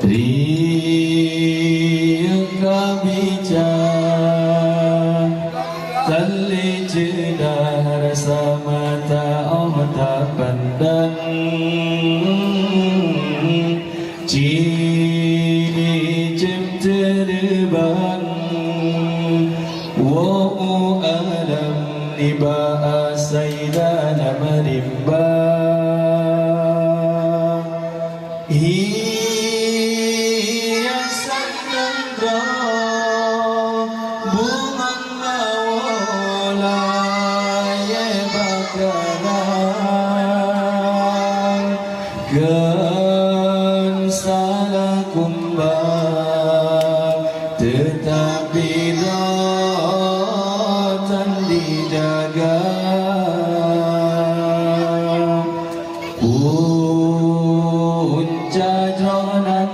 Riêng ca bi cha Tan li cina rasa mata Allah tak pandang Cicim terbang Wa'u alam niba asaidana merimbang Hiasan nendra bungan mawola ye bakaran Kan salah kumbang tetapi rotan dijaga Punca jonan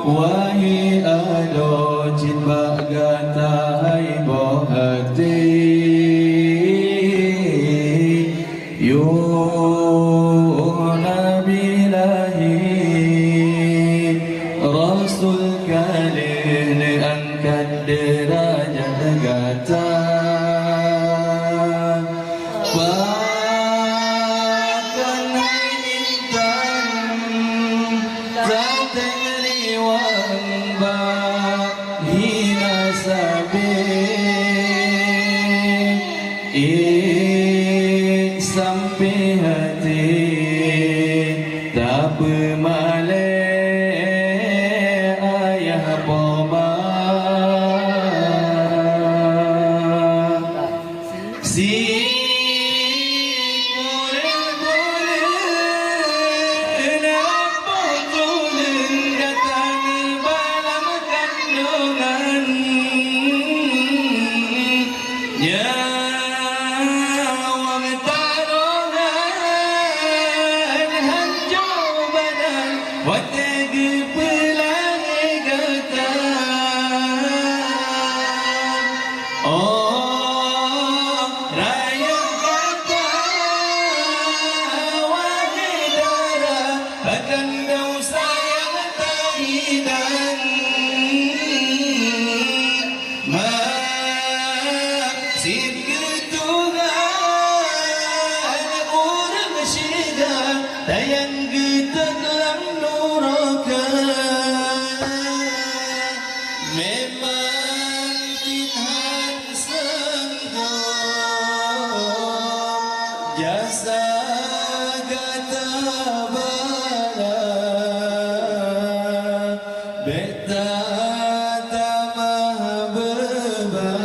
Wahi ado jin bagata hai bohati Yo Nabi lahi Rasul kalih angkat derajat gata Bahkan hai intan tak teriwang bahina sabi sampai hati tak bermalai ayah poma si kurang boleh apa tulen datang balam kandungan nyawang tarongan hancur badan wategi pelangi gata oh raya kata wahai darah akan kau sayang tahidan maksud ketuhan orang syedar tayang keteglam nurakan memang Tuhan senggak jasa gata bala beta tamah beban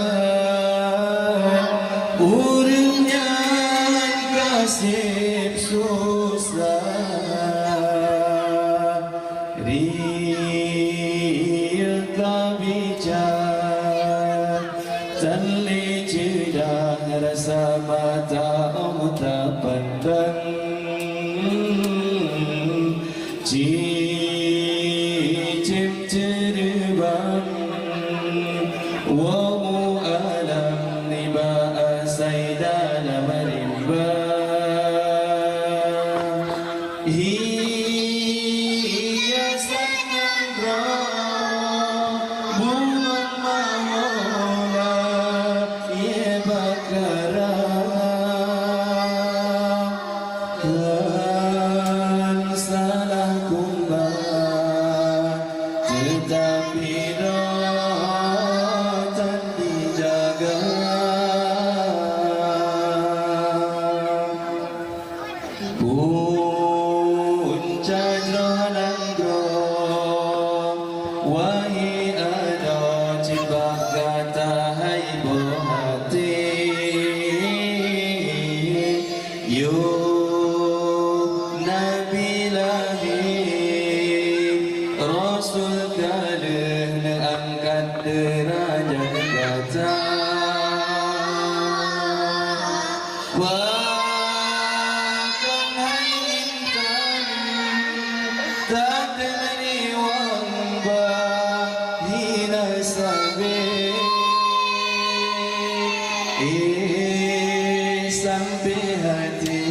urangnya kasih susah Ria kabicar Tan li cina rasa mata tak pandang Cicim terbang Wa'u alam niba asaidana merimbang Hiasan nendra bungan mawola ye bakaran Kan salah kumbang tetapi rotan dijaga Punca jonan Wahi ada cibak kata hai bohati Yo Nabi lahi Rasul kalih angkat derajat gata Bahkan hai intan tak teriwang bahina sabi sampai hati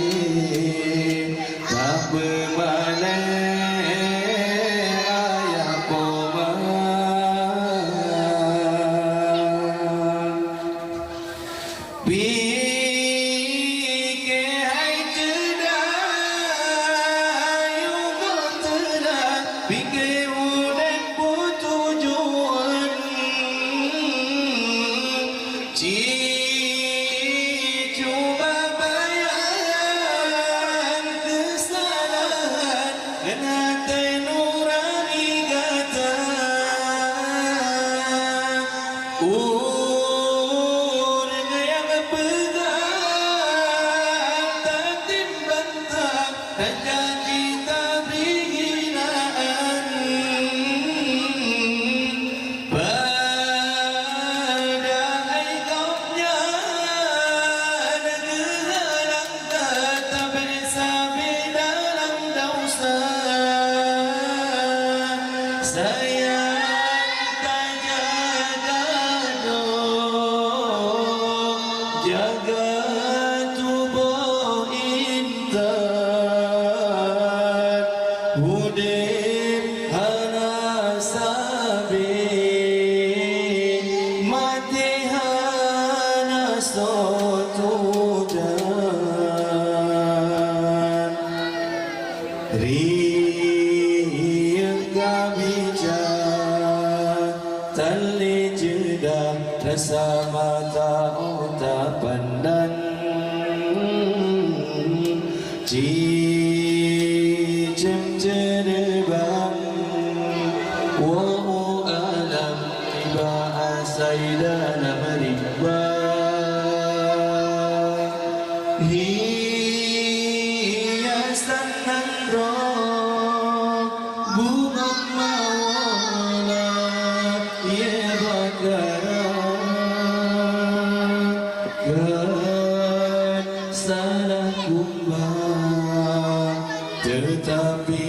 tak bermalai Fikir urip bertujuan cuba bayangkan kesalahan dan hati nurani kata orang yang pegang tak timbang dan janji tak beri hinaan padahal kaumnya ada kehalang tak bersabar dalam dosa sayang tak jaga doh jaga tubuh intan udip hana sabit mati hana sotudan riang kabijar tali jeda rasa mata otak pandang cicem terbang wa'u alam tiba asai dalam riba hiasan handroh bunga mawala ia bakaran salah kumbang tetapi